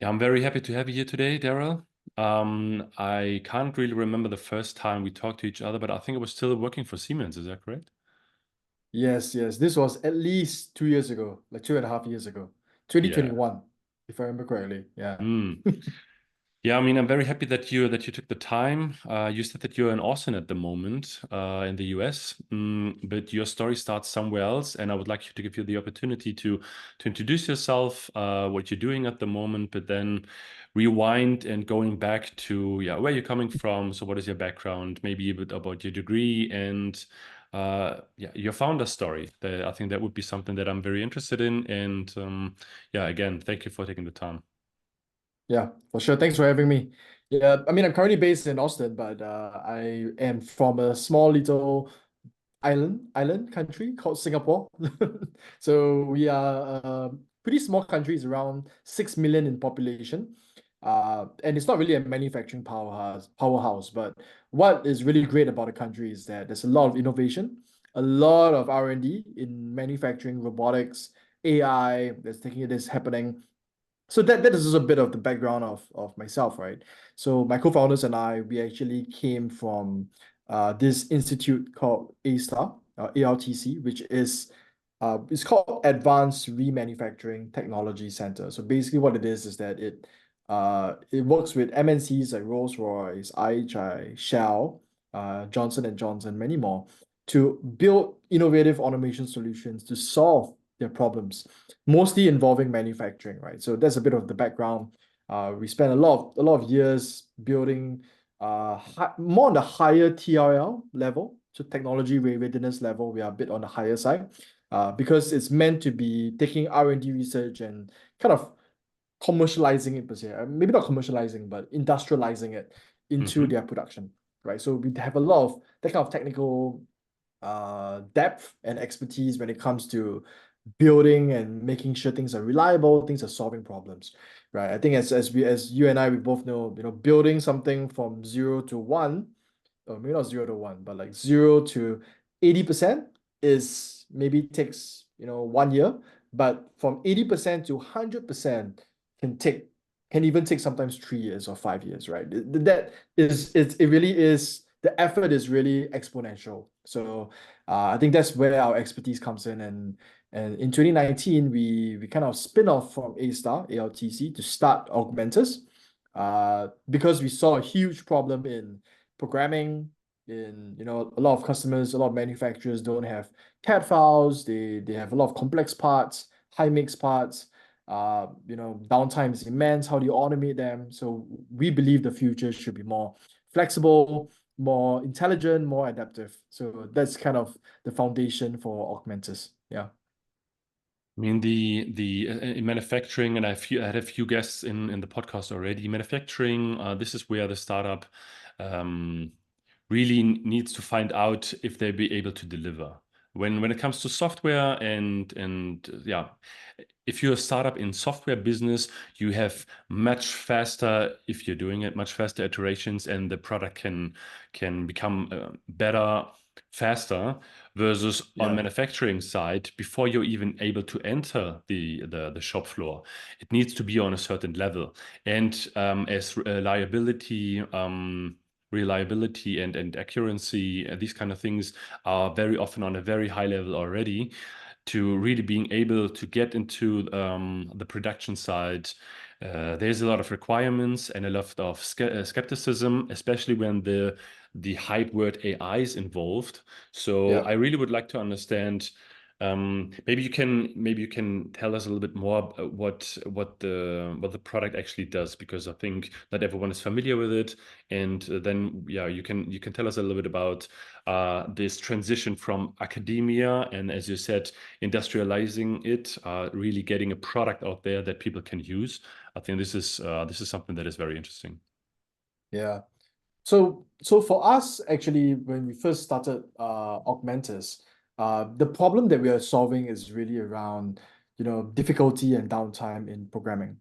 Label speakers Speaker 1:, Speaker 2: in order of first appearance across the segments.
Speaker 1: Yeah, I'm very happy to have you here today, Daryl. I can't really remember the first time we talked to each other, but I think I was still working for Siemens. Is that correct?
Speaker 2: Yes, yes. This was at least 2 years ago, like 2.5 years ago,
Speaker 1: Yeah.
Speaker 2: 2021, if I remember correctly. Yeah.
Speaker 1: Mm. Yeah, I mean, I'm very happy that you took the time. You said that you're in Austin at the moment, in the US, but your story starts somewhere else, and I would like you to give you the opportunity to introduce yourself, what you're doing at the moment, but then rewind and going back to where you're coming from. So, what is your background? Maybe a bit about your degree and your founder story. I think that would be something that I'm very interested in. And again, thank you for taking the time.
Speaker 2: Yeah, for sure. Thanks for having me. Yeah, I mean, I'm currently based in Austin, but I am from a small little island country called Singapore. So we are a pretty small country, it's around 6 million in population. And it's not really a manufacturing powerhouse, but what is really great about the country is that there's a lot of innovation, a lot of R&D in manufacturing, robotics, AI that's happening. So that is just a bit of the background of myself, right? So my co-founders and I, we actually came from this institute called A-Star, ARTC, which is it's called Advanced Remanufacturing Technology Center. So basically what it is that it works with MNCs like Rolls-Royce, IHI, Shell, Johnson and Johnson, many more, to build innovative automation solutions to solve their problems, mostly involving manufacturing, right? So that's a bit of the background. We spent a lot of years building more on the higher TRL level, so technology readiness level. We are a bit on the higher side because it's meant to be taking R&D research and kind of commercializing it per se. Maybe not commercializing, but industrializing it into
Speaker 1: Hmm.
Speaker 2: their production, right? So we have a lot of that kind of technical depth and expertise when it comes to building and making sure things are reliable, things are solving problems, right? I think as you and I we both know, building something from 0 to 1, or maybe not 0 to 1, but like 0 to 80% is maybe takes 1 year, but from 80% to 100% can take can even take sometimes 3 years or 5 years, right? That is it really is the effort is really exponential. So I think that's where our expertise comes in. And in 2019, we kind of spin off from A-Star, ALTC, to start Augmentus because we saw a huge problem in programming. A lot of customers, a lot of manufacturers don't have CAD files. They have a lot of complex parts, high mix parts. Downtime is immense. How do you automate them? So we believe the future should be more flexible, more intelligent, more adaptive. So that's kind of the foundation for Augmentus. Yeah.
Speaker 1: I mean, the in manufacturing, and I had a few guests in the podcast already. Manufacturing, this is where the startup um, really needs to find out if they'll be able to deliver. When it comes to software and if you're a startup in software business, you have much faster, if you're doing it, much faster iterations, and the product can become better faster versus on
Speaker 2: Yeah.
Speaker 1: manufacturing side before you're even able to enter the shop floor. It needs to be on a certain level. And as reliability and accuracy, these kind of things are very often on a very high level already. To really being able to get into the production side, there's a lot of requirements and a lot of skepticism, especially when the hype word AI is involved. So
Speaker 2: Yeah.
Speaker 1: I really would like to understand. Maybe you can tell us a little bit more about what the product actually does, because I think not everyone is familiar with it. And then you can tell us a little bit about this transition from academia and, as you said, industrializing it, really getting a product out there that people can use. I think this is something that is very interesting.
Speaker 2: Yeah. So for us, actually, when we first started Augmentus, the problem that we are solving is really around, difficulty and downtime in programming,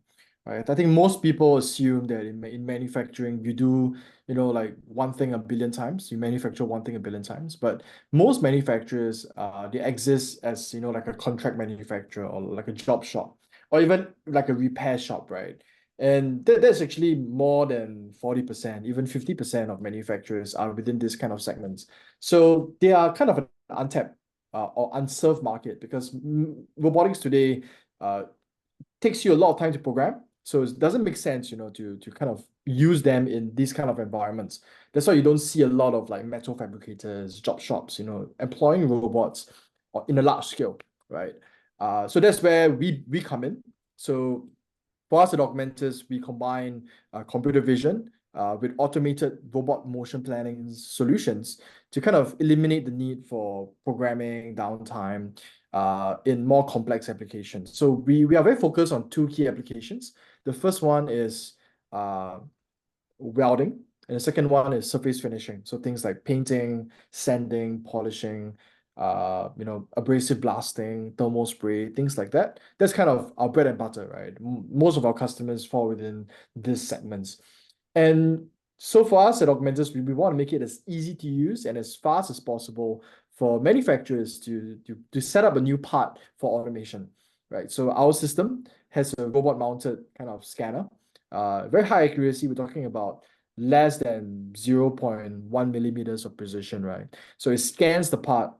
Speaker 2: right? I think most people assume that in manufacturing, you do, like one thing a billion times, you manufacture one thing a billion times, but most manufacturers, they exist as, like a contract manufacturer or like a job shop or even like a repair shop, right? And that's actually more than 40%, even 50% of manufacturers are within this kind of segments. So they are kind of an untapped or unserved market because robotics today uh, takes you a lot of time to program. So it doesn't make sense, to kind of use them in these kind of environments. That's why you don't see a lot of like metal fabricators, job shops, employing robots in a large scale, right? So that's where we come in. So for us at Augmentus, we combine computer vision with automated robot motion planning solutions to kind of eliminate the need for programming downtime in more complex applications. So we are very focused on two key applications. The first one is uh, welding, and the second one is surface finishing. So things like painting, sanding, polishing, abrasive blasting, thermal spray, things like that. That's kind of our bread and butter, right? Most of our customers fall within these segments. And so for us at Augmentus, we want to make it as easy to use and as fast as possible for manufacturers to set up a new part for automation, right? So our system has a robot mounted kind of scanner, very high accuracy. We're talking about less than 0.1 millimeters of precision, right? So it scans the part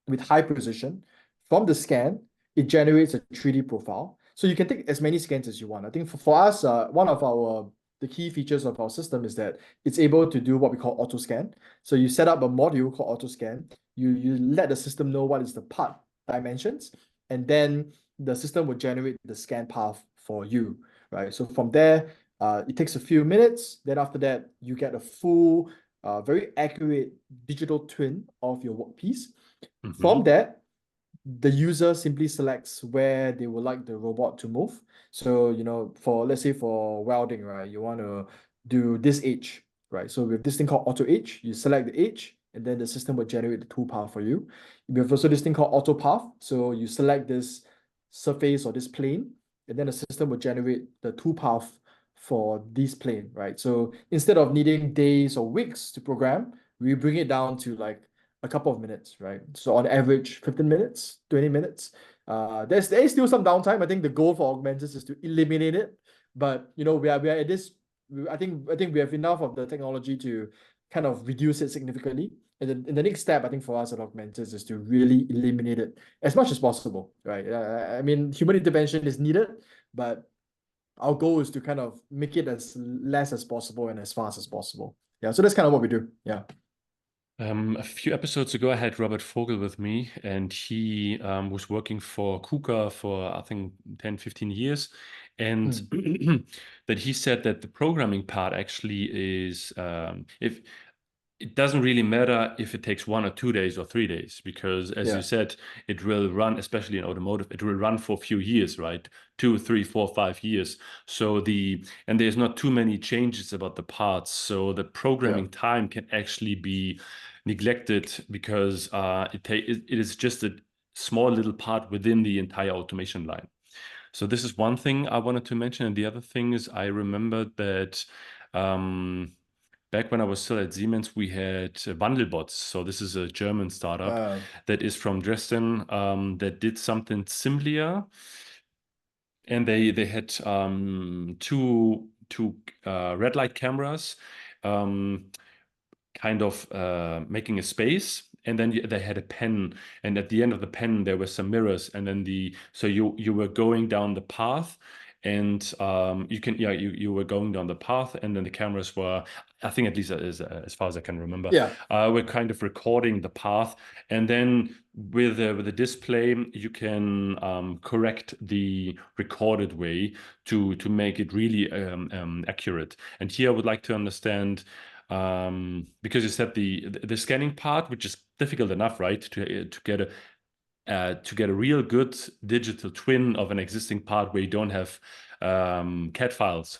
Speaker 2: with high precision. From the scan, it generates a 3D profile. So you can take as many scans as you want. I think for us, one of the key features of our system is that it's able to do what we call auto scan. So you set up a module called auto scan. You let the system know what is the part dimensions, and then the system will generate the scan path for you, right? So from there, it takes a few minutes. Then after that, you get a full, very accurate digital twin of your workpiece. From that, the user simply selects where they would like the robot to move. So, for let's say for welding, right, you want to do this edge, right? So with this thing called auto edge, you select the edge, and then the system will generate the tool path for you. We have also this thing called auto path. So you select this surface or this plane, and then the system will generate the tool path for this plane, right? So instead of needing days or weeks to program, we bring it down to like a couple of minutes, right? So on average, 15 minutes, 20 minutes. There is still some downtime. I think the goal for Augmentus is to eliminate it, but we are at this. I think we have enough of the technology to kind of reduce it significantly. And then in the next step, I think for us at Augmentus is to really eliminate it as much as possible, right? I mean, human intervention is needed, but our goal is to kind of make it as less as possible and as fast as possible. Yeah, so that's kind of what we do. Yeah.
Speaker 1: A few episodes ago, I had Robert Vogel with me, and he was working for KUKA for, I think, 10, 15 years. And that he said that the programming part actually is, if it doesn't really matter if it takes 1 or 2 days or 3 days, because as you
Speaker 2: Yeah.
Speaker 1: said, it will run, especially in automotive, it will run for a few years, right? 2, 3, 4, 5 years. And there's not too many changes about the parts. So the
Speaker 2: Yeah.
Speaker 1: programming time can actually be neglected because it is just a small little part within the entire automation line. So this is one thing I wanted to mention. And the other thing is I remembered that back when I was still at Siemens, we had Wandelbots. So this is a German startup
Speaker 2: Uh,
Speaker 1: that is from Dresden that did something similar. And they had two red light cameras, kind of making a space. And then they had a pen, and at the end of the pen there were some mirrors, and then so you were going down the path, and you were going down the path, and then the cameras were, I think, at least as far as I can remember,
Speaker 2: yeah.
Speaker 1: were kind of recording the path, and then with the display you can correct the recorded way to make it really accurate. And here I would like to understand, because you said the scanning part, which is difficult enough, right, to get a real good digital twin of an existing part where you don't have CAD files.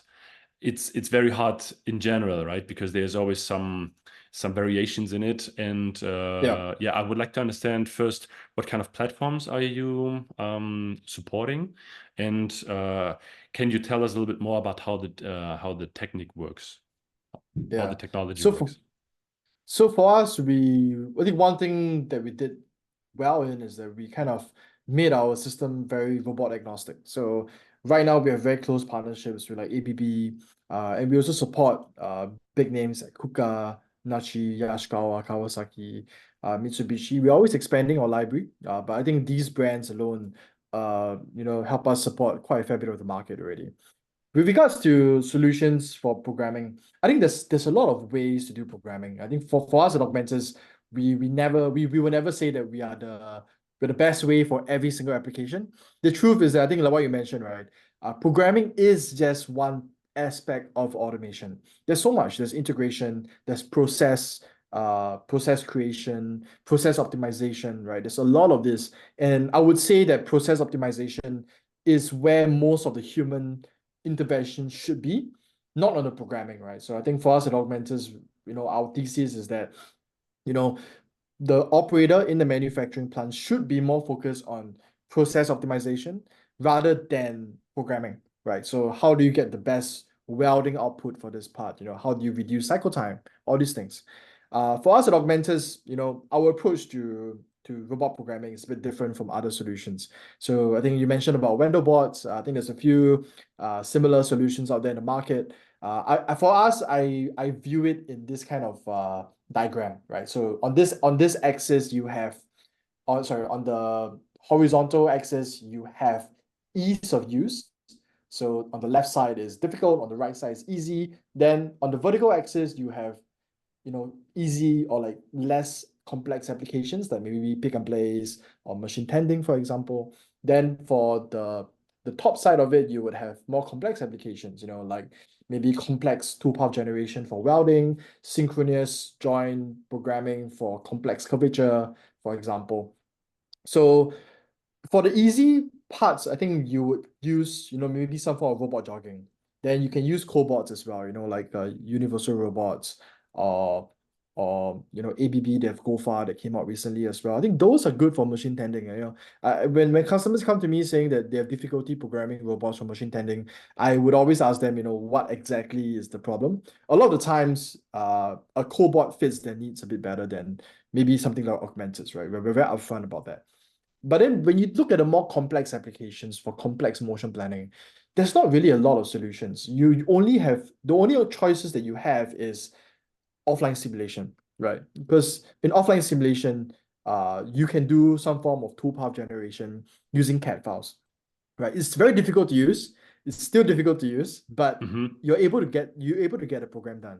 Speaker 1: It's very hard in general, right? Because there's always some variations in it. And
Speaker 2: Yeah.
Speaker 1: yeah, I would like to understand first, what kind of platforms are you supporting, and can you tell us a little bit more about how the technique works, how the
Speaker 2: Yeah.
Speaker 1: technology
Speaker 2: So for
Speaker 1: works?
Speaker 2: so for us, I think one thing that we did well in is that we kind of made our system very robot agnostic. So Right now, we have very close partnerships with like ABB, and we also support big names like Kuka, Nachi, Yashikawa, Kawasaki, Mitsubishi. We're always expanding our library, but I think these brands alone, help us support quite a fair bit of the market already. With regards to solutions for programming, I think there's a lot of ways to do programming. I think for us at Augmentus, we will never say that we're the best way for every single application. The truth is that I think like what you mentioned, right? Programming is just one aspect of automation. There's so much. There's integration, there's process creation, process optimization, right? There's a lot of this. And I would say that process optimization is where most of the human intervention should be, not on the programming, right? So I think for us at Augmentus, our thesis is that, you know, the operator in the manufacturing plant should be more focused on process optimization rather than programming, right? So how do you get the best welding output for this part? How do you reduce cycle time? All these things. For us at Augmentus, our approach to robot programming is a bit different from other solutions. So I think you mentioned about vendor bots. I think there's a few similar solutions out there in the market. For us, I view it in this kind of diagram, right? So on this axis you have, on the horizontal axis you have ease of use. So on the left side is difficult, on the right side is easy. Then on the vertical axis you have easy or like less complex applications like maybe pick and place or machine tending, for example. Then for the top side of it, you would have more complex applications, like maybe complex tool path generation for welding, synchronous joint programming for complex curvature, for example. So for the easy parts, I think you would use, maybe some form of robot jogging. Then you can use cobots as well, like universal robots or ABB, they have GoFar that came out recently as well. I think those are good for machine tending. When customers come to me saying that they have difficulty programming robots for machine tending, I would always ask them, what exactly is the problem? A lot of the times, a cobot fits their needs a bit better than maybe something like Augmentus, right? We're very upfront about that. But then when you look at the more complex applications for complex motion planning, there's not really a lot of solutions. You only have the only choices that you have is offline simulation, right? Because in offline simulation, you can do some form of tool path generation using CAD files, right? It's very difficult to use. It's still difficult to use, but you're able to get a program done.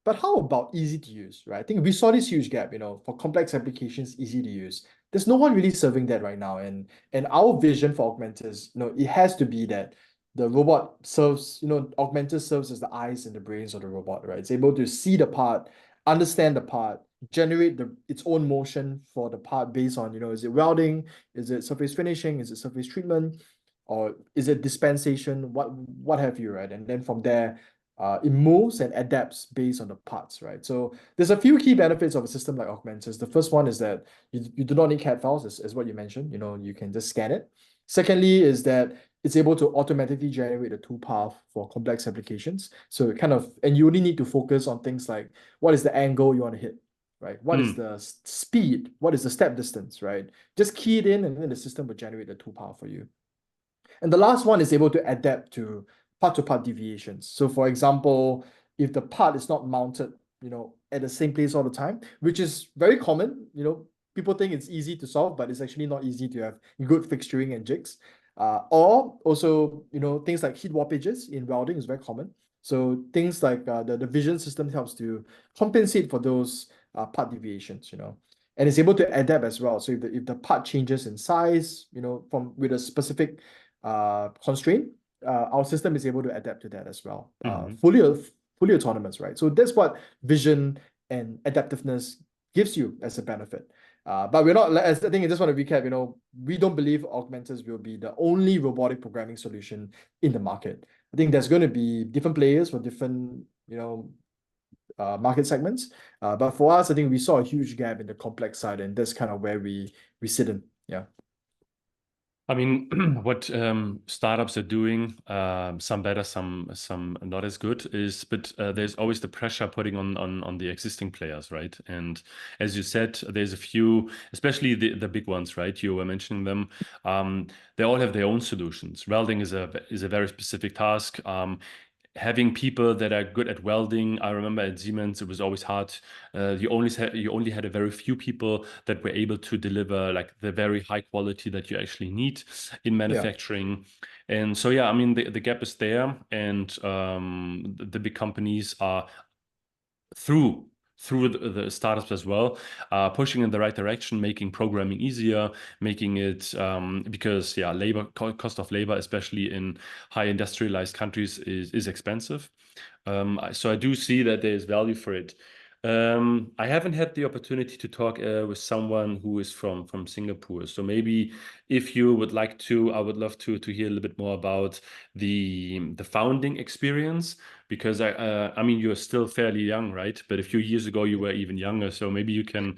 Speaker 2: But how about easy to use, right? I think we saw this huge gap, for complex applications, easy to use. There's no one really serving that right now. And our vision for Augmentus, it has to be that the robot serves, Augmentus serves as the eyes and the brains of the robot, right? It's able to see the part, understand the part, generate its own motion for the part based on, is it welding? Is it surface finishing? Is it surface treatment? Or is it dispensation? What have you, right? And then from there, it moves and adapts based on the parts, right? So there's a few key benefits of a system like Augmentus. The first one is that you do not need CAD files, as what you mentioned. You can just scan it. Secondly is that it's able to automatically generate a tool path for complex applications. So and you only need to focus on things like what is the angle you want to hit, right? What is the speed? What is the step distance, right? Just key it in and then the system will generate the tool path for you. And the last one is able to adapt to part deviations. So for example, if the part is not mounted, at the same place all the time, which is very common, people think it's easy to solve, but it's actually not easy to have good fixturing and jigs. Or also, things like heat warpages in welding is very common. So things like the vision system helps to compensate for those part deviations, and it's able to adapt as well. So if the part changes in size, from with a specific constraint, our system is able to adapt to that as well. Fully autonomous, right? So that's what vision and adaptiveness gives you as a benefit. But we're not, as I think I just want to recap, we don't believe Augmentus will be the only robotic programming solution in the market. I think there's going to be different players for different, market segments. But for us, I think we saw a huge gap in the complex side, and that's kind of where we sit in. Yeah.
Speaker 1: I mean, what startups are doing, some better, some not as good, is but there's always the pressure putting on the existing players, right? And as you said, there's a few, especially the big ones, right? You were mentioning them. They all have their own solutions. Welding is a very specific task. Having people that are good at welding. I remember at Siemens, it was always hard. You only had a very few people that were able to deliver like the very high quality that you actually need in
Speaker 2: Yeah.
Speaker 1: manufacturing. And so, yeah, I mean, the gap is there, and the big companies are through the startups as well, pushing in the right direction, making programming easier, making it because yeah, cost of labor, especially in high industrialized countries, is expensive. So I do see that there is value for it. I haven't had the opportunity to talk with someone who is from Singapore. So maybe if you would like to, I would love to hear a little bit more about the founding experience, because I mean, you're still fairly young, right? But a few years ago you were even younger. So maybe you can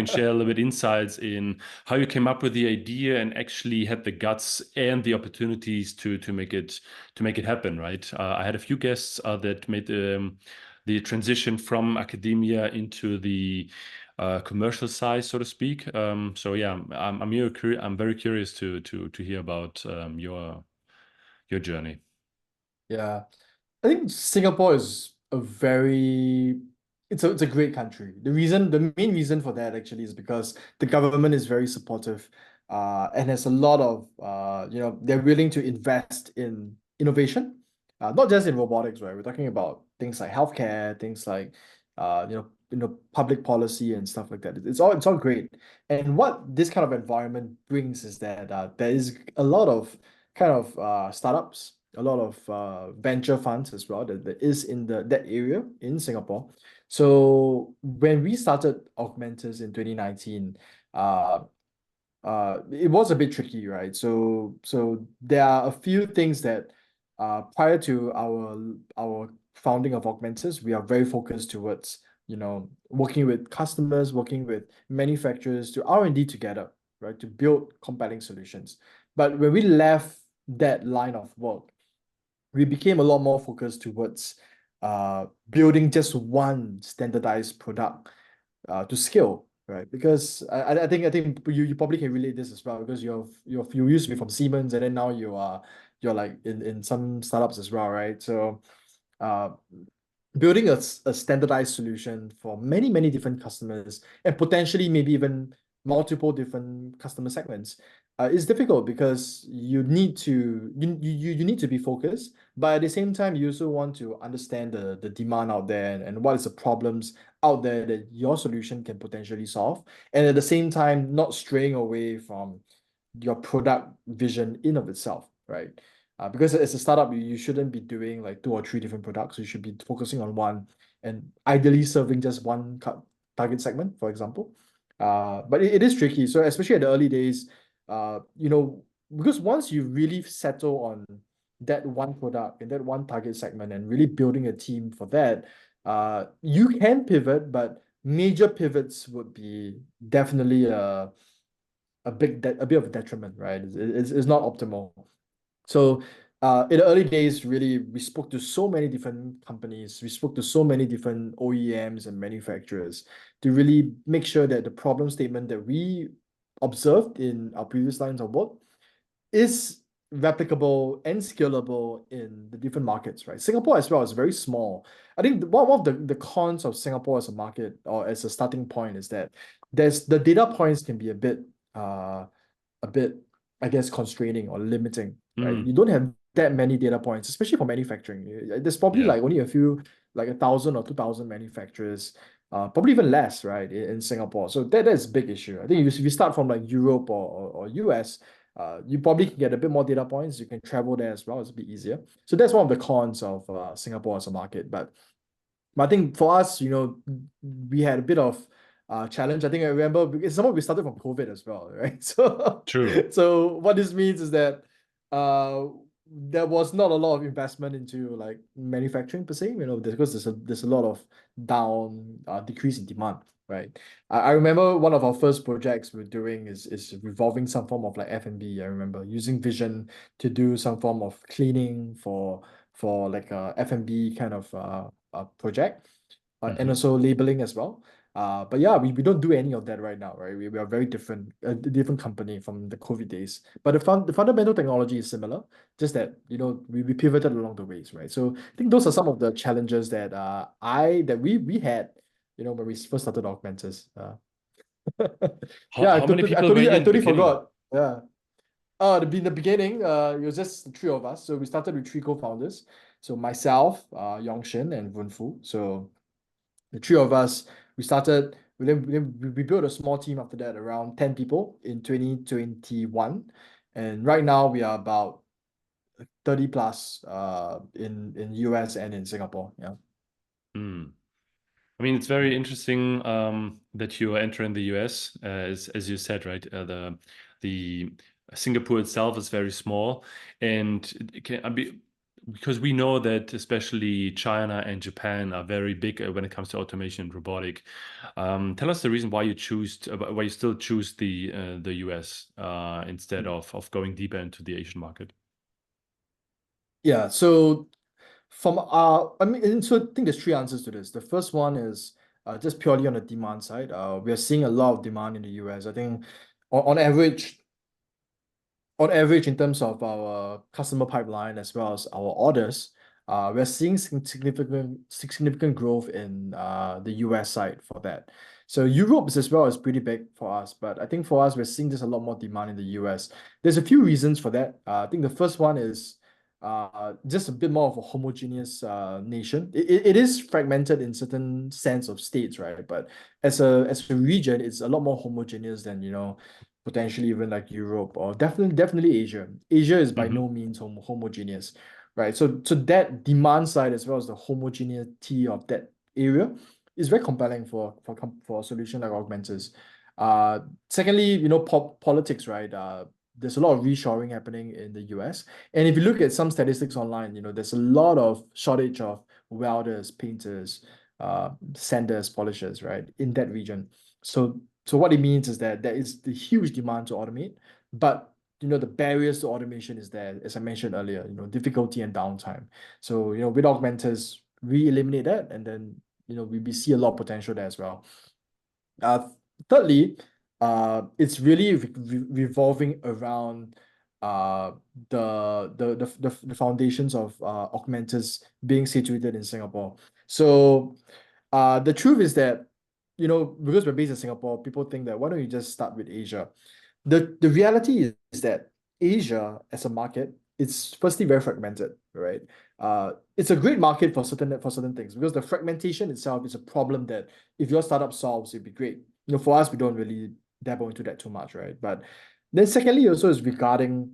Speaker 1: share a little bit insights in how you came up with the idea and actually had the guts and the opportunities to make it happen, right? I had a few guests that made the transition from academia into the commercial side, so to speak. So yeah, I'm very curious to hear about your journey.
Speaker 2: Yeah. I think Singapore is a very it's a great country. The main reason for that actually is because the government is very supportive, and has a lot of they're willing to invest in innovation, not just in robotics, right? We're talking about things like healthcare, things like public policy and stuff like that. It's all great. And what this kind of environment brings is that there is a lot of kind of startups, a lot of venture funds as well that is in that area in Singapore. So when we started Augmentus in 2019, uh, it was a bit tricky, right? So there are a few things that prior to our founding of Augmentus, we are very focused towards, working with customers, working with manufacturers to R&D together, right? To build compelling solutions. But when we left that line of work, we became a lot more focused towards building just one standardized product to scale, right? Because I think you probably can relate this as well, because you used to be from Siemens, and then now you're like in some startups as well, right? So uh, building a standardized solution for many, many different customers and potentially maybe even multiple different customer segments is difficult, because you need to be focused, but at the same time you also want to understand the demand out there, and what is the problems out there that your solution can potentially solve, and at the same time not straying away from your product vision in of itself, right? Because as a startup, you shouldn't be doing like two or three different products. You should be focusing on one, and ideally serving just one target segment, for example. But it is tricky. So especially at the early days, because once you really settle on that one product and that one target segment and really building a team for that, you can pivot, but major pivots would be definitely a bit of a detriment, right? It's not optimal. So in the early days, really, we spoke to so many different companies. We spoke to so many different OEMs and manufacturers to really make sure that the problem statement that we observed in our previous lines of work is replicable and scalable in the different markets, right? Singapore as well is very small. I think one of the cons of Singapore as a market or as a starting point is that there's the data points can be uh a bit, I guess, constraining or limiting, right? You
Speaker 1: Mm,
Speaker 2: don't have that many data points, especially for manufacturing. There's probably
Speaker 1: yeah,
Speaker 2: like only a few, like 1,000 or 2,000 manufacturers, probably even less, right, in Singapore. So that's a big issue. I think if you start from like Europe or US, you probably can get a bit more data points. You can travel there as well. It's a bit easier. So that's one of the cons of Singapore as a market. But I think for us, we had a bit of challenge. I think I remember because some of we started from COVID as well, right? So,
Speaker 1: true.
Speaker 2: so what this means is that uh, there was not a lot of investment into like manufacturing per se, because there's a lot of decrease in demand, right? I remember one of our first projects we're doing is revolving some form of like F&B. I remember using vision to do some form of cleaning for like a F&B kind of project, and
Speaker 1: Hmm.
Speaker 2: also labeling as well. But yeah, we don't do any of that right now, right? We are very different, a different company from the COVID days. But the fundamental technology is similar, just that we pivoted along the ways, right? So I think those are some of the challenges that we had, when we first started Augmentus. Yeah,
Speaker 1: How many people were you
Speaker 2: I
Speaker 1: in the
Speaker 2: totally
Speaker 1: beginning?
Speaker 2: forgot. Yeah. In the beginning, it was just the three of us. So we started with three co-founders. So myself, Yongshin, and Vunfu. So the three of us, we started, we built a small team after that, around 10 people in 2021. And right now we are about 30 plus in US and in Singapore. Yeah.
Speaker 1: Hmm. I mean, it's very interesting that you are entering the US, as you said, right? The Singapore itself is very small, and because we know that especially China and Japan are very big when it comes to automation and robotic. Tell us the reason why why you still choose the US instead of going deeper into the Asian market.
Speaker 2: Yeah. So so I think there's three answers to this. The first one is just purely on the demand side. We are seeing a lot of demand in the US. I think on average, in terms of our customer pipeline as well as our orders, we're seeing significant growth in the US side for that. So Europe as well is pretty big for us, but I think for us, we're seeing just a lot more demand in the US. There's a few reasons for that. I think the first one is just a bit more of a homogeneous nation. It is fragmented in certain sense of states, right? But as a region, it's a lot more homogeneous than potentially even like Europe or definitely Asia. Asia is by
Speaker 1: Hmm.
Speaker 2: no means homogeneous, right? So that demand side as well as the homogeneity of that area is very compelling for a solution like Augmentus. Uh, Secondly, politics, right? There's a lot of reshoring happening in the US, and if you look at some statistics online, there's a lot of shortage of welders, painters, sanders, polishers, right, in that region. So what it means is that there is the huge demand to automate, but the barriers to automation is there, as I mentioned earlier, difficulty and downtime. So, with Augmentus, we eliminate that, and then we see a lot of potential there as well. Uh, Thirdly, it's really revolving around uh, the foundations of Augmentus being situated in Singapore. So the truth is that, because we're based in Singapore, people think that why don't you just start with Asia? The reality is that Asia as a market, it's firstly very fragmented, right? It's a great market for certain things because the fragmentation itself is a problem that if your startup solves, it'd be great. For us, we don't really dabble into that too much, right? But then secondly, also is regarding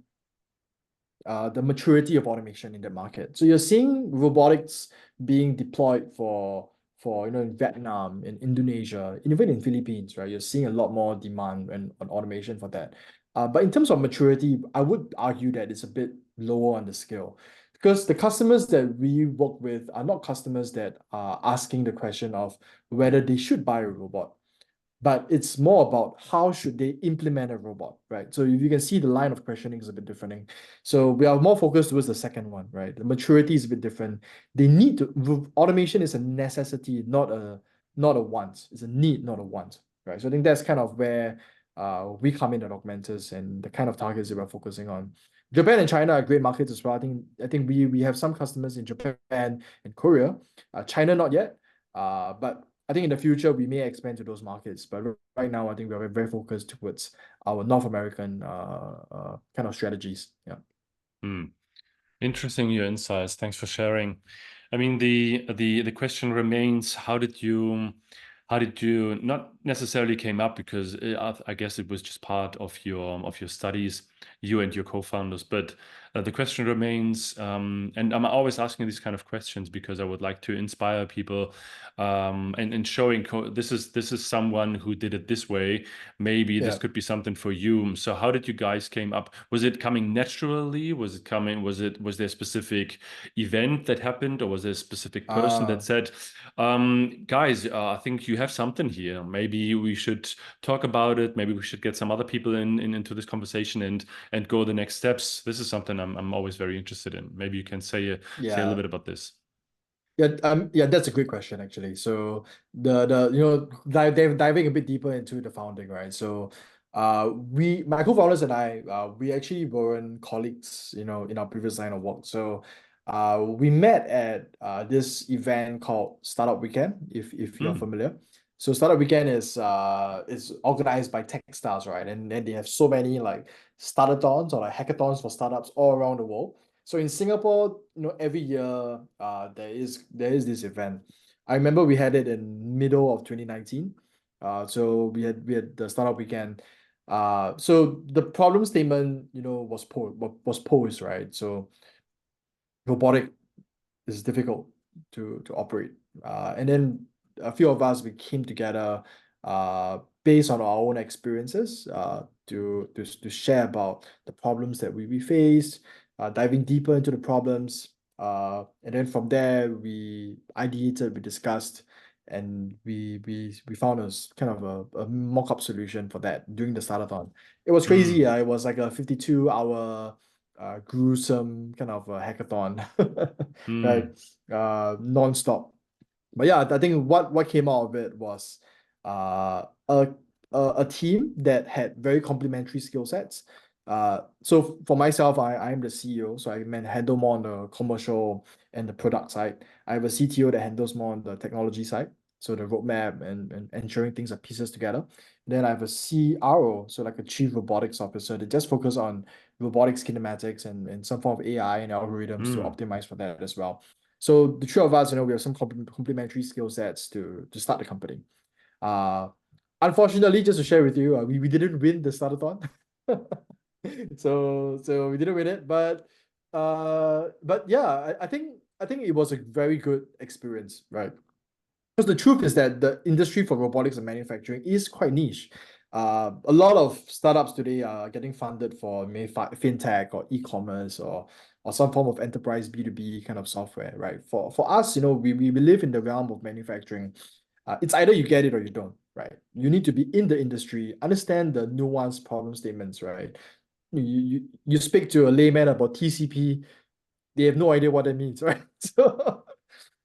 Speaker 2: the maturity of automation in the market. So you're seeing robotics being deployed for in Vietnam, in Indonesia, and even in Philippines, right? You're seeing a lot more demand on automation for that. But in terms of maturity, I would argue that it's a bit lower on the scale because the customers that we work with are not customers that are asking the question of whether they should buy a robot, but it's more about how should they implement a robot, right? So if you can see the line of questioning is a bit different. So we are more focused towards the second one, right? The maturity is a bit different. Automation is a necessity, not a want. It's a need, not a want, right? So I think that's kind of where we come in at Augmentus and the kind of targets that we're focusing on. Japan and China are great markets as well. I think we have some customers in Japan and Korea. China not yet. But I think in the future we may expand to those markets. But right now, I think we're very focused towards our North American kind of strategies. Yeah.
Speaker 1: Hmm. Interesting, your insights. Thanks for sharing. I mean, the question remains, how did you not necessarily came up because I guess it was just part of your studies, you and your co-founders, but the question remains, and I'm always asking these kind of questions because I would like to inspire people, and showing this is someone who did it this way. Maybe this
Speaker 2: Yeah.
Speaker 1: could be something for you. So how did you guys came up? Was it coming naturally? Was there a specific event that happened, or was there a specific person that
Speaker 2: Uh,
Speaker 1: said, guys, I think you have something here. Maybe we should talk about it. Maybe we should get some other people into this conversation and go the next steps. This is something I'm always very interested in. Maybe you can say a little
Speaker 2: Yeah.
Speaker 1: bit about this.
Speaker 2: Yeah, that's a great question actually. So the diving a bit deeper into the founding, right? So my co-founders and I we actually weren't colleagues, in our previous line of work. So we met at this event called Startup Weekend, if you're
Speaker 1: Mm,
Speaker 2: familiar. So Startup Weekend is organized by Techstars, right? And then they have so many like startathons or like hackathons for startups all around the world. So in Singapore, every year there is this event. I remember we had it in middle of 2019. So we had the startup weekend. So the problem statement, was posed, right? So robotic is difficult to operate. And then a few of us we came together based on our own experiences to share about the problems that we faced, diving deeper into the problems. And then from there we ideated, we discussed, and we found kind of a mock-up solution for that during the startathon. It was crazy.
Speaker 1: mm,
Speaker 2: It was like a 52-hour gruesome kind of a hackathon, right?
Speaker 1: mm,
Speaker 2: Non-stop. But yeah, I think what came out of it was uh, a, a team that had very complementary skill sets. So for myself, I am the CEO, so handle more on the commercial and the product side. I have a CTO that handles more on the technology side, so the roadmap and ensuring things are pieces together. Then I have a CRO, so like a chief robotics officer that just focus on robotics kinematics and some form of AI and algorithms to
Speaker 1: mm.
Speaker 2: optimize for that as well. So the three of us, we have some complementary skill sets to start the company. Uh, Unfortunately, just to share with you, we didn't win the startathon. So we didn't win it, but yeah, I think it was a very good experience, right? Because the truth is that the industry for robotics and manufacturing is quite niche. A lot of startups today are getting funded for maybe fintech or e-commerce or some form of enterprise B2B kind of software, right? For us, we live in the realm of manufacturing. It's either you get it or you don't, right? You need to be in the industry, understand the nuanced problem statements, right? You speak to a layman about TCP, they have no idea what that means, right? So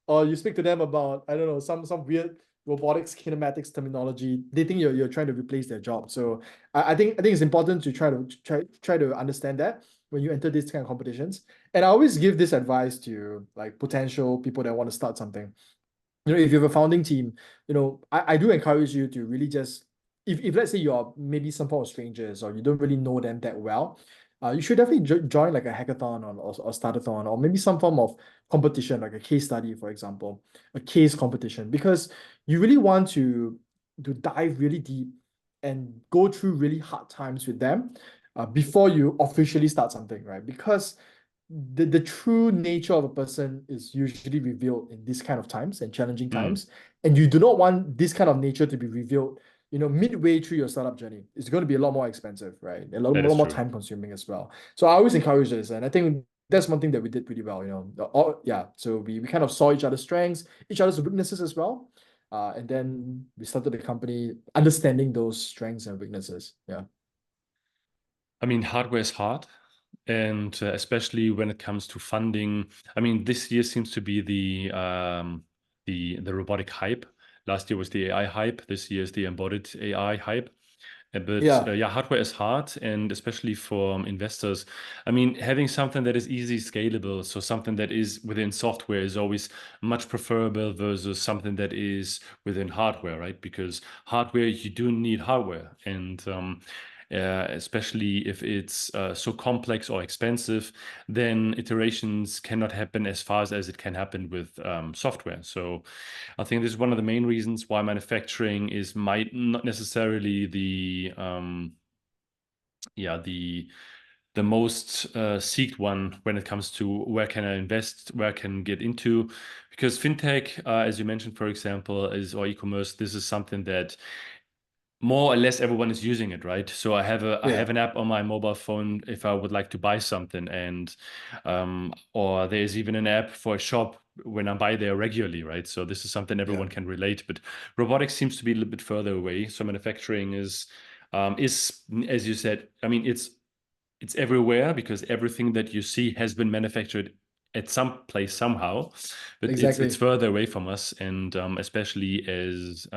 Speaker 2: or you speak to them about, I don't know, some weird robotics kinematics terminology, they think you're trying to replace their job. So I think it's important to try to understand that when you enter these kind of competitions. And I always give this advice to like potential people that want to start something. If you have a founding team, I do encourage you to really just, if let's say you're maybe some form of strangers or you don't really know them that well, you should definitely join like a hackathon or startathon or maybe some form of competition, like a case study, for example, a case competition, because you really want to dive really deep and go through really hard times with them before you officially start something, right? Because the true nature of a person is usually revealed in these kind of times and challenging
Speaker 1: Mm.
Speaker 2: times. And you do not want this kind of nature to be revealed, midway through your startup journey. It's going to be a lot more expensive, right? A lot,
Speaker 1: That is
Speaker 2: lot more
Speaker 1: true.
Speaker 2: time consuming as well. So I always encourage this. And I think that's one thing that we did pretty well, yeah. So we kind of saw each other's strengths, each other's weaknesses as well. And then we started the company understanding those strengths and weaknesses. Yeah.
Speaker 1: I mean, hardware is hard, and especially when it comes to funding. I mean, this year seems to be the robotic hype. Last year was the AI hype. This year is the embodied AI hype. But
Speaker 2: Yeah.
Speaker 1: yeah, hardware is hard, and especially for investors. I mean, having something that is easy scalable, so something that is within software is always much preferable versus something that is within hardware, right? Because hardware, you do need hardware, and especially if it's so complex or expensive, then iterations cannot happen as fast as it can happen with software. So I think this is one of the main reasons why manufacturing might not necessarily the most seeked one when it comes to where can I invest, where I can get into, because fintech, as you mentioned, for example, or e-commerce, this is something that more or less everyone is using it, right? So I have
Speaker 2: Yeah,
Speaker 1: an app on my mobile phone if I would like to buy something, and or there's even an app for a shop when I buy there regularly, right? So this is something
Speaker 2: yeah,
Speaker 1: everyone can relate, but robotics seems to be a little bit further away. So manufacturing is, as you said, I mean, it's everywhere because everything that you see has been manufactured at some place somehow, but it's
Speaker 2: exactly.
Speaker 1: further away from us. And especially as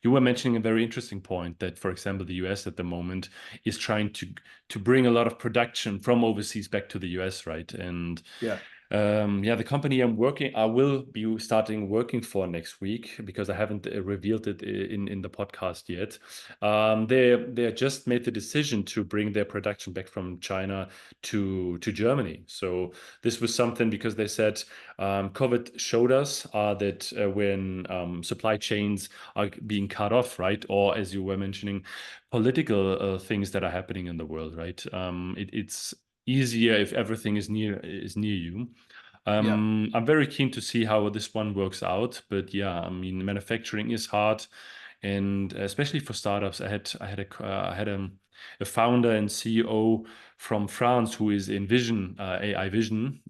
Speaker 1: you were mentioning a very interesting point that, for example, the US at the moment is trying to bring a lot of production from overseas back to the US, right? And
Speaker 2: Yeah.
Speaker 1: yeah, the company I will be starting working for next week because I haven't revealed it in the podcast yet. They just made the decision to bring their production back from China to Germany. So this was something because they said COVID showed us that when supply chains are being cut off, right, or as you were mentioning, political things that are happening in the world, right? It's easier if everything is near you.
Speaker 2: Yeah.
Speaker 1: I'm very keen to see how this one works out, but yeah, I mean, manufacturing is hard, and especially for startups. I had a founder and CEO from France who is in vision, AI vision.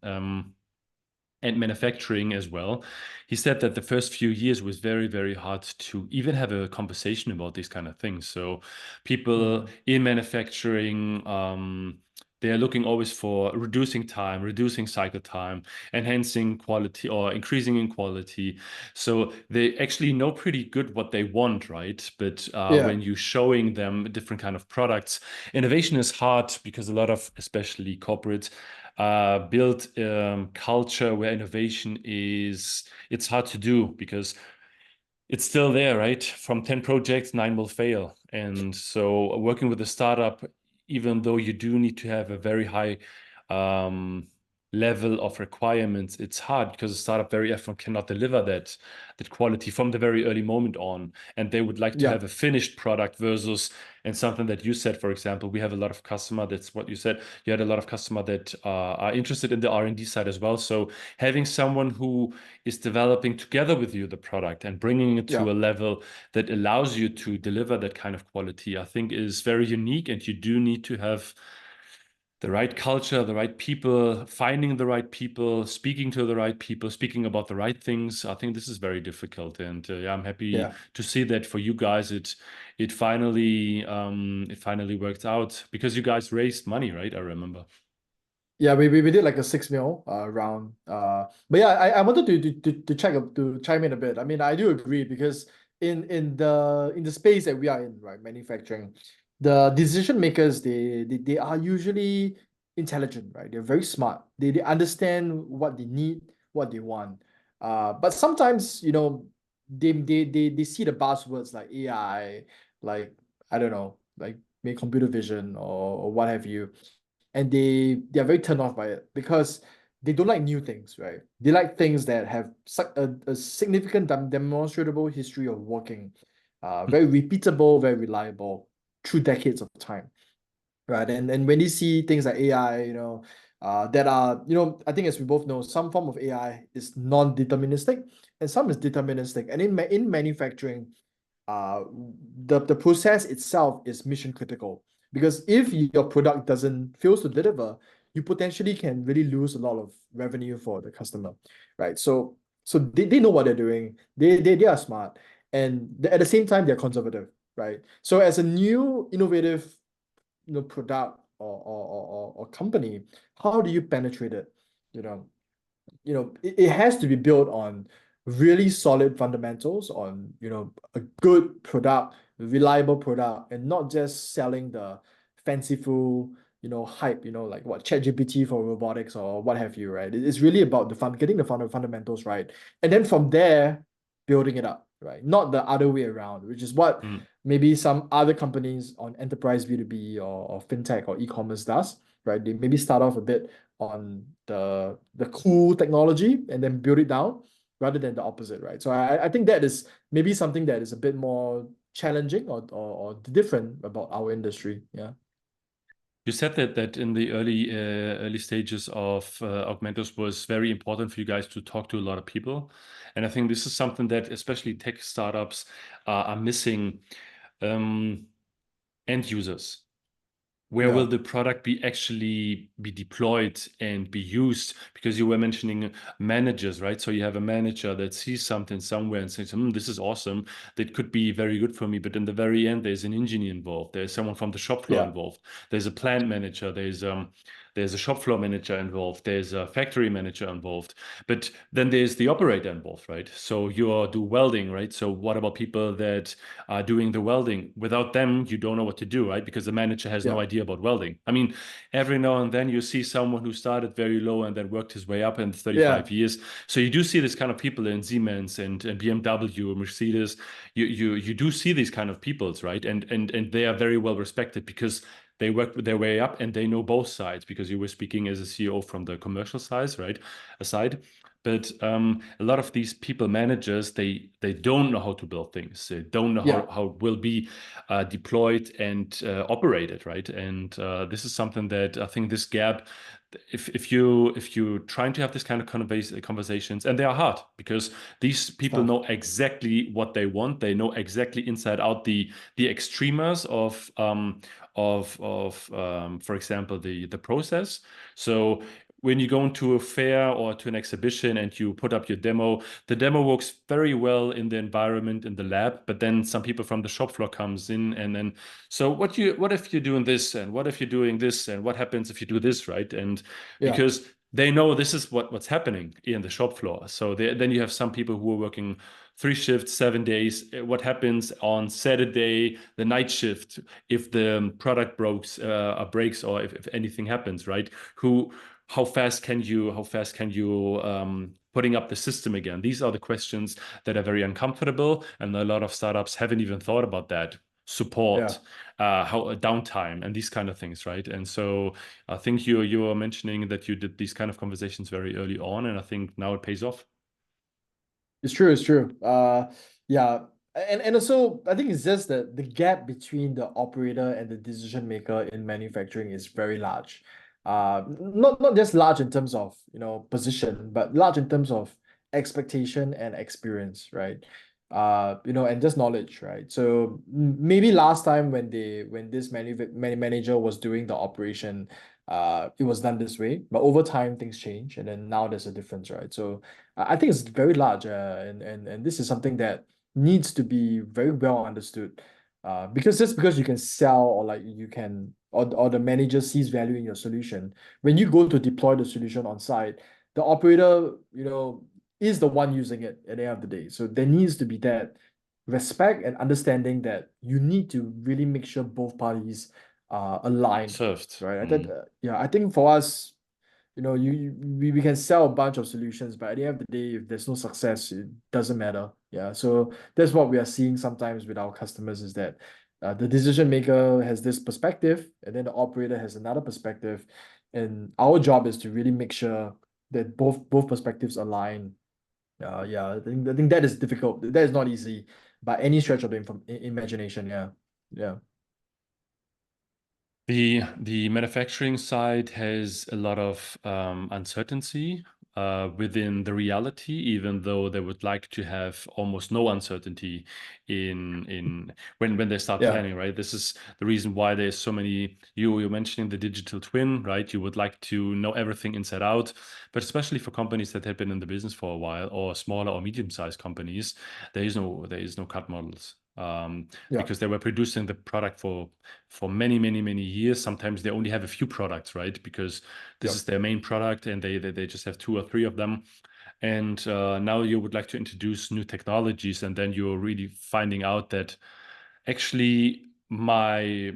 Speaker 1: And manufacturing as well. He said that the first few years was very, very hard to even have a conversation about these kind of things. So people
Speaker 2: Mm.
Speaker 1: in manufacturing, they're looking always for reducing time, reducing cycle time, enhancing quality or increasing in quality. So they actually know pretty good what they want, right? But
Speaker 2: Yeah.
Speaker 1: when you're showing them different kind of products, innovation is hard because a lot of, especially corporates, build culture where innovation it's hard to do because it's still there, right? From 10 projects, 9 will fail. And so working with a startup, even though you do need to have a very high um, level of requirements, it's hard because a startup very often cannot deliver that quality from the very early moment on. And they would like to
Speaker 2: Yeah.
Speaker 1: have a finished product versus, and something that you said, for example, we have a lot of customer, that's what you said, you had a lot of customer that are interested in the R&D side as well. So having someone who is developing together with you the product and bringing it
Speaker 2: Yeah.
Speaker 1: to a level that allows you to deliver that kind of quality, I think is very unique. And you do need to have the right culture, the right people, finding the right people, speaking to the right people, speaking about the right things. I think this is very difficult. And yeah, I'm happy
Speaker 2: Yeah.
Speaker 1: to see that for you guys, it finally worked out because you guys raised money, right? I remember.
Speaker 2: Yeah, we did like a 6 mil round. But yeah, I wanted to check to chime in a bit. I mean, I do agree because in the space that we are in, right, manufacturing, the decision makers they are usually intelligent, right? They're very smart. They understand what they need, what they want. But sometimes, they see the buzzwords like AI, like I don't know, like maybe computer vision or what have you, and they are very turned off by it because they don't like new things, right? They like things that have a significant demonstrable history of working, very repeatable, very reliable through decades of time, right? And when you see things like AI, that are, I think as we both know, some form of AI is non-deterministic and some is deterministic. And in manufacturing, uh, the process itself is mission critical because if your product doesn't fails to deliver, you potentially can really lose a lot of revenue for the customer, right? So they know what they're doing. They are smart, and at the same time they're conservative, right? So as a new innovative, product or company, how do you penetrate it? You know, it has to be built on really solid fundamentals, on a good product, reliable product, and not just selling the fanciful hype, like what ChatGPT for robotics or what have you, right? It's really about getting the fundamentals right, and then from there building it up, right? Not the other way around, which is what
Speaker 1: Mm.
Speaker 2: maybe some other companies on enterprise B2B or fintech or e-commerce does, right? They maybe start off a bit on the cool technology and then build it down rather than the opposite, right? So I think that is maybe something that is a bit more challenging or different about our industry. Yeah.
Speaker 1: You said that in the early stages of Augmentus was very important for you guys to talk to a lot of people, and I think this is something that especially tech startups are missing. um, end users. Where will
Speaker 2: Yeah.
Speaker 1: the product be actually be deployed and be used? Because you were mentioning managers, right? So you have a manager that sees something somewhere and says, this is awesome. That could be very good for me. But in the very end, there's an engineer involved. There's someone from the shop floor
Speaker 2: Yeah.
Speaker 1: involved. There's a plant manager. There's a shop floor manager involved. There's a factory manager involved. But then there's the operator involved, right? So you do welding, right? So what about people that are doing the welding? Without them, you don't know what to do, right? Because the manager has no
Speaker 2: Yeah.
Speaker 1: idea about welding. I mean, every now and then you see someone who started very low and then worked his way up in 35
Speaker 2: Yeah.
Speaker 1: years. So you do see this kind of people in Siemens and BMW, Mercedes. You do see these kind of peoples, right? And they are very well respected because they work their way up and they know both sides, because you were speaking as a CEO from the commercial side, right? Aside. But a lot of these people managers, they don't know how to build things. They don't know
Speaker 2: Yeah.
Speaker 1: how it will be deployed and operated, right? And this is something that I think this gap, if you trying to have this kind of conversations, and they are hard because these people
Speaker 2: Stuff.
Speaker 1: know exactly what they want. They know exactly inside out the extremas of for example the process. So when you go into a fair or to an exhibition and you put up your demo, the demo works very well in the environment in the lab, but then some people from the shop floor comes in and then, so what if you're doing this, and what if you're doing this, and what happens if you do this, right? And
Speaker 2: Yeah.
Speaker 1: because they know this is what's happening in the shop floor. So then you have some people who are working 3 shifts, 7 days. What happens on Saturday, the night shift, if the product breaks, or if anything happens, right? Who how fast can you putting up the system again? These are the questions that are very uncomfortable, and a lot of startups haven't even thought about that. Support,
Speaker 2: Yeah.
Speaker 1: how downtime, and these kind of things, right? And so I think you were mentioning that you did these kind of conversations very early on, and I think now it pays off.
Speaker 2: It's true, it's true. Yeah. And also I think it's just that the gap between the operator and the decision maker in manufacturing is very large. Not just large in terms of, position, but large in terms of expectation and experience, right? And just knowledge, right? So maybe last time when this manager was doing the operation, it was done this way, but over time things change, and then now there's a difference, right? So I think it's very large, and this is something that needs to be very well understood. Because just because you can sell, or like you can, or the manager sees value in your solution, when you go to deploy the solution on site, the operator, is the one using it at the end of the day. So there needs to be that respect and understanding that you need to really make sure both parties are aligned,
Speaker 1: Served.
Speaker 2: right? Yeah, I think for us, we can sell a bunch of solutions, but at the end of the day, if there's no success, it doesn't matter. Yeah, so that's what we are seeing sometimes with our customers, is that the decision maker has this perspective, and then the operator has another perspective, and our job is to really make sure that both perspectives align. Yeah, I think that is difficult. That is not easy by any stretch of the imagination. Yeah, yeah,
Speaker 1: The manufacturing side has a lot of uncertainty within the reality, even though they would like to have almost no uncertainty in when they start
Speaker 2: yeah,
Speaker 1: planning, right? This is the reason why there's so many. You're mentioning the digital twin, right? You would like to know everything inside out, but especially for companies that have been in the business for a while, or smaller or medium-sized companies, there is no cut models.
Speaker 2: yeah,
Speaker 1: Because they were producing the product for many, many, many years. Sometimes they only have a few products, right? Because this
Speaker 2: yeah,
Speaker 1: is their main product, and they just have two or three of them. And now you would like to introduce new technologies, and then you're really finding out that actually my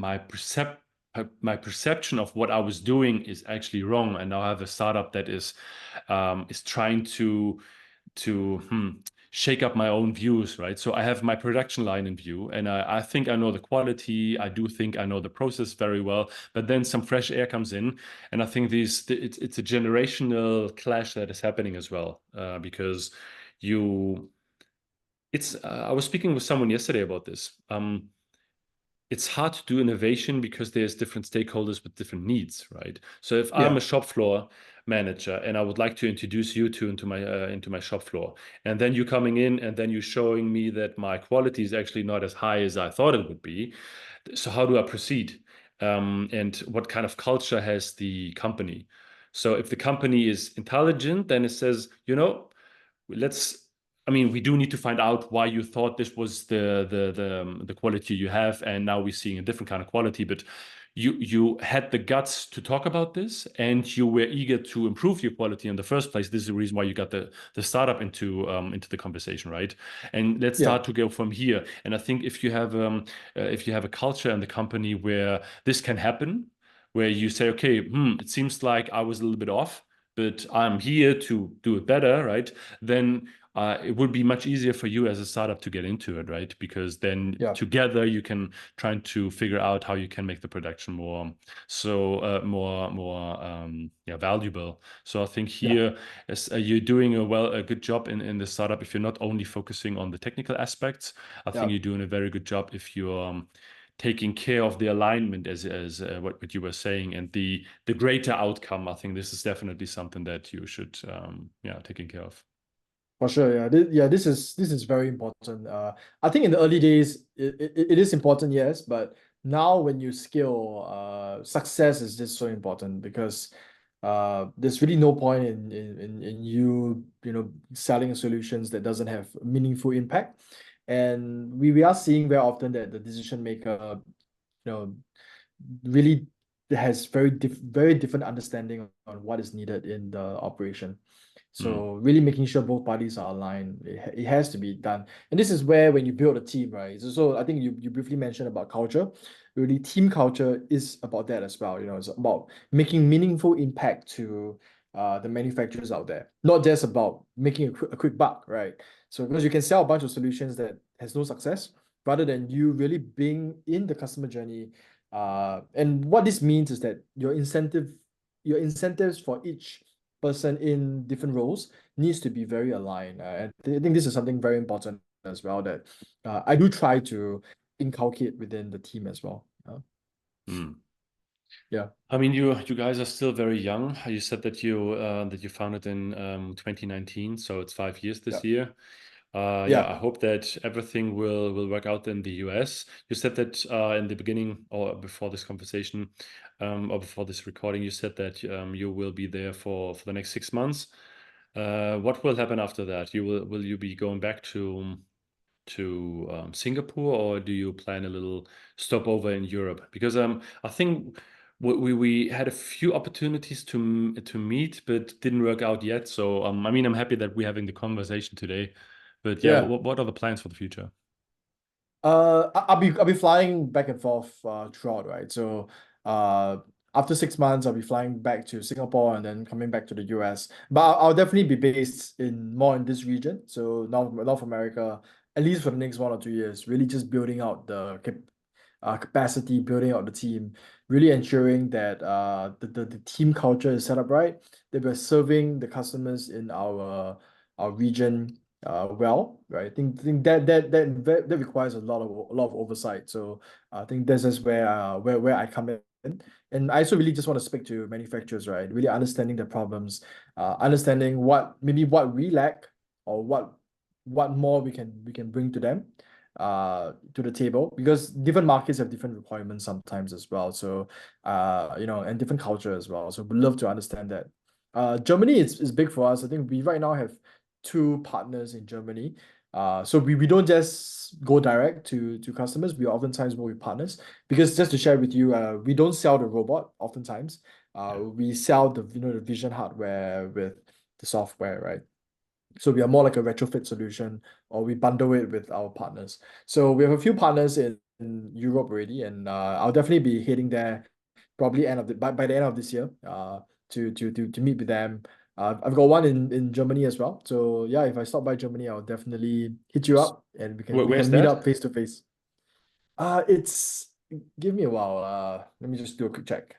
Speaker 1: percep my perception of what I was doing is actually wrong, and now I have a startup that is trying to shake up my own views, right? So I have my production line in view, and I think I know the quality. I do think I know the process very well, but then some fresh air comes in, and I think it's a generational clash that is happening as well, because you it's I was speaking with someone yesterday about this. it's hard to do innovation because there's different stakeholders with different needs, right? So if I'm
Speaker 2: Yeah.
Speaker 1: a shop floor manager and I would like to introduce you two into my shop floor, and then you coming in and then you showing me that my quality is actually not as high as I thought it would be. So how do I proceed? And what kind of culture has the company? So if the company is intelligent, then it says, let's I mean, we do need to find out why you thought this was the quality you have, and now we're seeing a different kind of quality. But you had the guts to talk about this, and you were eager to improve your quality in the first place. This is the reason why you got the startup into the conversation, right? And let's
Speaker 2: Yeah.
Speaker 1: start to go from here. And I think if you have a culture in the company where this can happen, where you say, okay, it seems like I was a little bit off, but I'm here to do it better, right? Then it would be much easier for you as a startup to get into it, right? Because then
Speaker 2: Yeah.
Speaker 1: together you can try to figure out how you can make the production more valuable. So I think
Speaker 2: Yeah.
Speaker 1: here as you're doing a good job in the startup. If you're not only focusing on the technical aspects, I think
Speaker 2: Yeah.
Speaker 1: you're doing a very good job if you're taking care of the alignment as what you were saying, and the greater outcome. I think this is definitely something that you should taking care of.
Speaker 2: For sure, yeah. This is very important. I think in the early days, it is important, yes, but now when you scale, success is just so important because there's really no point in you selling solutions that doesn't have meaningful impact. And we are seeing very often that the decision maker, you know, really has very different understanding on what is needed in the operation.
Speaker 1: Mm,
Speaker 2: So really making sure both parties are aligned, it has to be done. And this is where when you build a team, right? So I think you briefly mentioned about culture. Really, team culture is about that as well. It's about making meaningful impact to the manufacturers out there, not just about making a quick buck, right? So because you can sell a bunch of solutions that has no success, rather than you really being in the customer journey. And what this means is that your incentives for each person in different roles needs to be very aligned. I think this is something very important as well that I do try to inculcate within the team as well.
Speaker 1: mm.
Speaker 2: Yeah,
Speaker 1: I mean, you guys are still very young. You said that you founded in 2019, so it's 5 years
Speaker 2: yeah,
Speaker 1: this year. Yeah,
Speaker 2: yeah,
Speaker 1: I hope that everything will work out in the US. You said that in the beginning or before this conversation, or before this recording, you said that you will be there for the next 6 months. What will happen after that? Will you be going back to Singapore, or do you plan a little stopover in Europe? Because I think we had a few opportunities to meet, but didn't work out yet. So I mean, I'm happy that we're having the conversation today. But yeah,
Speaker 2: yeah.
Speaker 1: what are the plans for the future?
Speaker 2: I'll be flying back and forth throughout, right? So uh, after 6 months, I'll be flying back to Singapore and then coming back to the US. But I'll definitely be based more in this region, so North America, at least for the next 1 or 2 years. Really just building out the capacity, building out the team, really ensuring that the team culture is set up right, that we're serving the customers in our region well, right? I think that requires a lot of oversight. So I think this is where I come in. And I also really just want to speak to manufacturers, right? Really understanding the problems, understanding what we lack or what more we can bring to them to the table, because different markets have different requirements sometimes as well. So and different culture as well. So we love to understand that. Germany is big for us. I think we right now have two partners in Germany. So we don't just go direct to customers. We oftentimes work with partners, because just to share with you, we don't sell the robot oftentimes.
Speaker 1: Yeah.
Speaker 2: We sell the vision hardware with the software, right? So we are more like a retrofit solution, or we bundle it with our partners. So we have a few partners in Europe already, and I'll definitely be heading there probably by the end of this year to meet with them. I've got one in Germany as well. So yeah, if I stop by Germany, I'll definitely hit you
Speaker 1: S-
Speaker 2: up and we can we
Speaker 1: Where's
Speaker 2: can meet
Speaker 1: that?
Speaker 2: up face to face. It's Give me a while. Let me just do a quick check.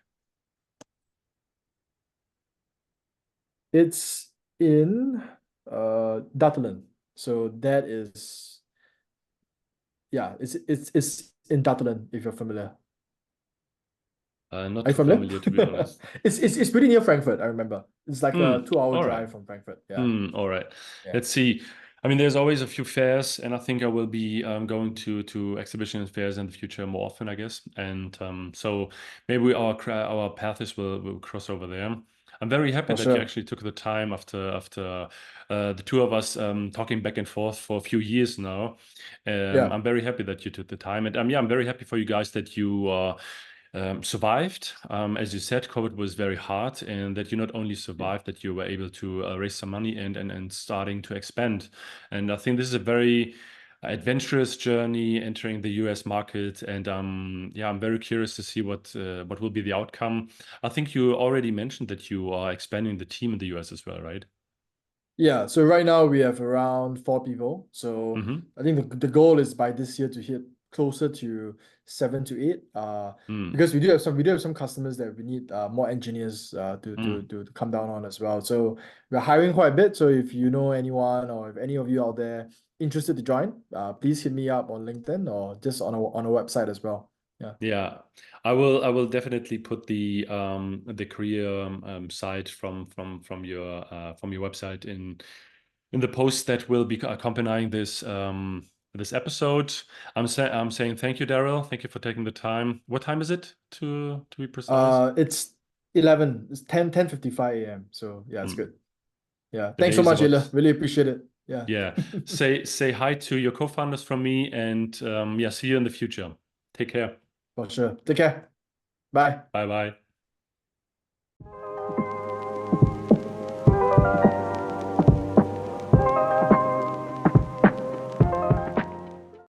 Speaker 2: It's in Datteln. So that is, yeah, it's in Datteln, if you're familiar.
Speaker 1: Not
Speaker 2: Are you
Speaker 1: too
Speaker 2: familiar?
Speaker 1: familiar, to be honest.
Speaker 2: It's pretty near Frankfurt, I remember. It's like a
Speaker 1: Hmm.
Speaker 2: 2 hour
Speaker 1: All right.
Speaker 2: drive from Frankfurt. Yeah.
Speaker 1: All right.
Speaker 2: Yeah.
Speaker 1: Let's see. I mean, there's always a few fairs, and I think I will be going to exhibition and fairs in the future more often, I guess. And so maybe our paths will cross over there. I'm very happy
Speaker 2: For
Speaker 1: that you
Speaker 2: sure.
Speaker 1: actually took the time after the two of us talking back and forth for a few years now.
Speaker 2: Yeah.
Speaker 1: I'm very happy that you took the time, and yeah, I'm very happy for you guys that you survived. As you said, COVID was very hard, and that you not only survived, that you were able to raise some money and starting to expand. And I think this is a very adventurous journey entering the US market. And yeah, I'm very curious to see what will be the outcome. I think you already mentioned that you are expanding the team in the US as well, right?
Speaker 2: Yeah, so right now we have around 4 people. So
Speaker 1: Mm-hmm.
Speaker 2: I think the goal is by this year to hit closer to 7 to 8.
Speaker 1: Mm.
Speaker 2: Because we do have some customers that we need more engineers to come down on as well. So we're hiring quite a bit. So if you know anyone or if any of you out there interested to join, please hit me up on LinkedIn or just on our website as well. Yeah.
Speaker 1: Yeah, I will definitely put the career site from your website in the post that will be accompanying this episode. I'm saying thank you, Daryl. Thank you for taking the time. What time is it to be precise?
Speaker 2: It's 11, it's 10:55 a.m. So yeah, it's
Speaker 1: Hmm.
Speaker 2: good. Yeah.
Speaker 1: The
Speaker 2: Thanks
Speaker 1: day
Speaker 2: so
Speaker 1: is
Speaker 2: much,
Speaker 1: about,
Speaker 2: Ila. Really appreciate it. Yeah,
Speaker 1: yeah. Say hi to your co-founders from me, and yeah, see you in the future. Take care.
Speaker 2: for sure. Take care. Bye.
Speaker 1: Bye bye.